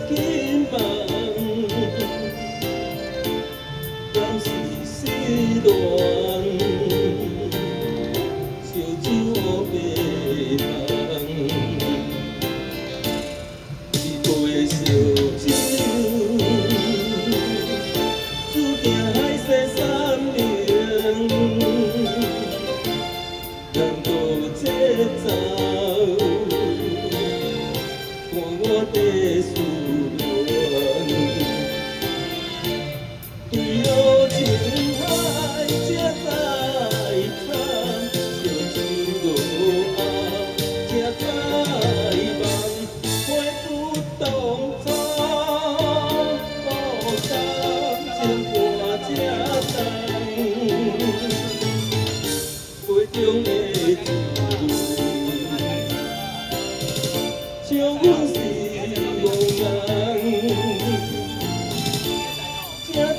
紧梦，敢是失恋，烧酒乌白梦，一杯烧酒，注定海誓山盟，难道这走？ 我的思念，对路情海才知惨，烧酒落后才知梦，悔不当初，无心情破这重，杯中的酒，像阮是。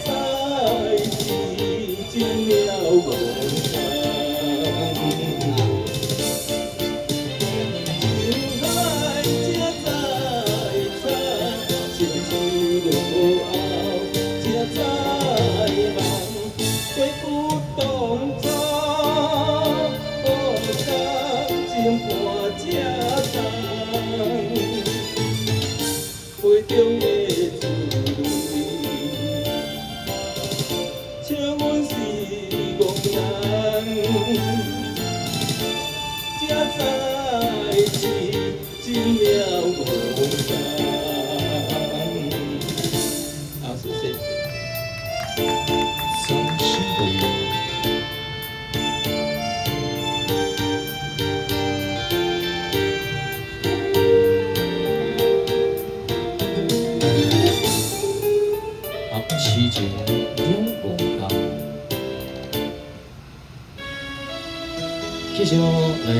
才知是情了无情海才知惨，情绪落后才知梦，悔不当初，无感情破这重，杯中的滋味。 像阮是憨人，才知是真了无同。好，谢谢。伤心的。 期间两公堂，继续来。